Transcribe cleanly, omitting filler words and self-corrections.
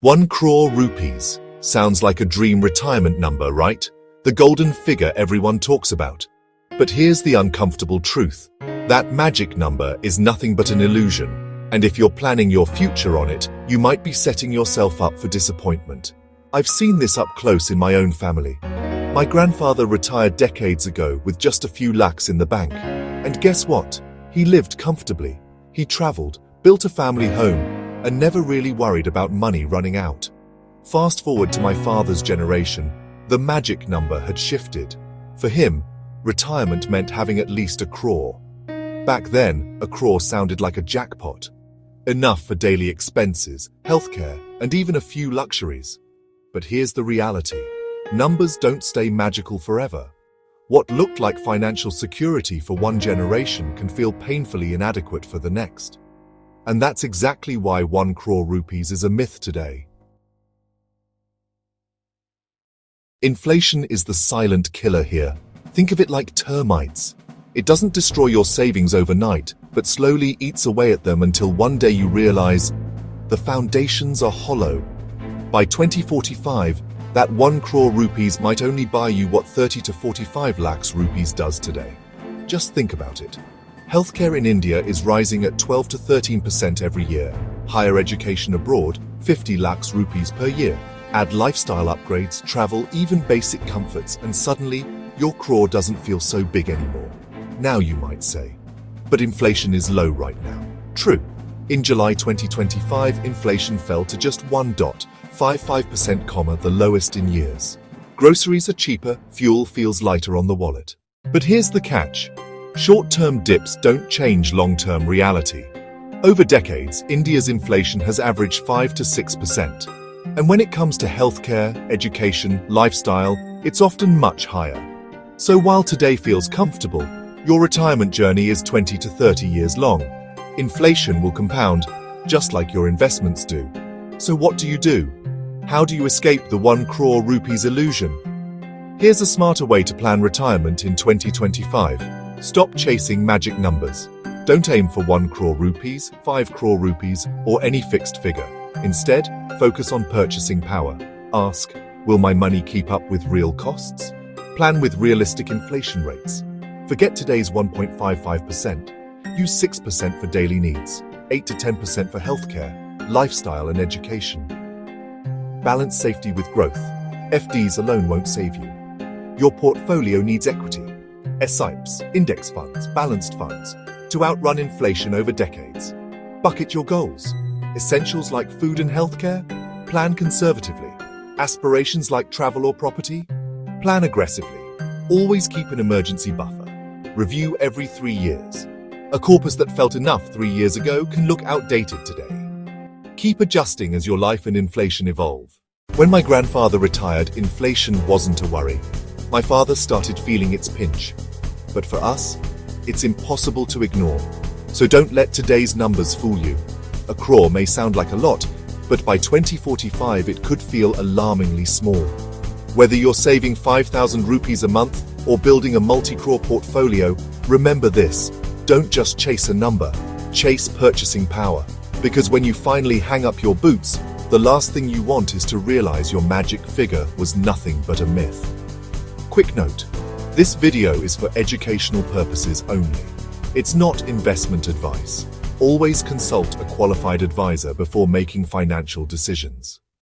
1 crore rupees. Sounds like a dream retirement number, right? The golden figure everyone talks about. But here's the uncomfortable truth. That magic number is nothing but an illusion. And if you're planning your future on it, you might be setting yourself up for disappointment. I've seen this up close in my own family. My grandfather retired decades ago with just a few lakhs in the bank. And guess what? He lived comfortably. He traveled, built a family home, and never really worried about money running out. Fast forward to my father's generation, the magic number had shifted. For him, retirement meant having at least a crore. Back then, a crore sounded like a jackpot. Enough for daily expenses, healthcare, and even a few luxuries. But here's the reality. Numbers don't stay magical forever. What looked like financial security for one generation can feel painfully inadequate for the next. And that's exactly why 1 crore rupees is a myth today. Inflation is the silent killer here. Think of it like termites. It doesn't destroy your savings overnight, but slowly eats away at them until one day you realize the foundations are hollow. By 2045, that 1 crore rupees might only buy you what 30 to 45 lakhs rupees does today. Just think about it. Healthcare in India is rising at 12 to 13% every year. Higher education abroad, 50 lakhs rupees per year. Add lifestyle upgrades, travel, even basic comforts, and suddenly, your crore doesn't feel so big anymore. Now you might say. But inflation is low right now. True. In July 2025, inflation fell to just 1.55%, the lowest in years. Groceries are cheaper, fuel feels lighter on the wallet. But here's the catch. Short-term dips don't change long-term reality. Over decades, India's inflation has averaged 5 to 6%. And when it comes to healthcare, education, lifestyle, it's often much higher. So while today feels comfortable, your retirement journey is 20 to 30 years long. Inflation will compound, just like your investments do. So what do? How do you escape the 1 crore rupees illusion? Here's a smarter way to plan retirement in 2025. Stop chasing magic numbers. Don't aim for 1 crore rupees, 5 crore rupees, or any fixed figure. Instead, focus on purchasing power. Ask, will my money keep up with real costs? Plan with realistic inflation rates. Forget today's 1.55%. Use 6% for daily needs, 8 to 10% for healthcare, lifestyle and education. Balance safety with growth. FDs alone won't save you. Your portfolio needs equity. SIPs, index funds, balanced funds, to outrun inflation over decades. Bucket your goals. Essentials like food and healthcare? Plan conservatively. Aspirations like travel or property? Plan aggressively. Always keep an emergency buffer. Review every 3 years. A corpus that felt enough 3 years ago can look outdated today. Keep adjusting as your life and inflation evolve. When my grandfather retired, inflation wasn't a worry. My father started feeling its pinch. But for us, it's impossible to ignore. So don't let today's numbers fool you. A crore may sound like a lot, but by 2045 it could feel alarmingly small. Whether you're saving 5,000 rupees a month or building a multi-crore portfolio, remember this. Don't just chase a number, chase purchasing power. Because when you finally hang up your boots, the last thing you want is to realize your magic figure was nothing but a myth. Quick note, this video is for educational purposes only. It's not investment advice. Always consult a qualified advisor before making financial decisions.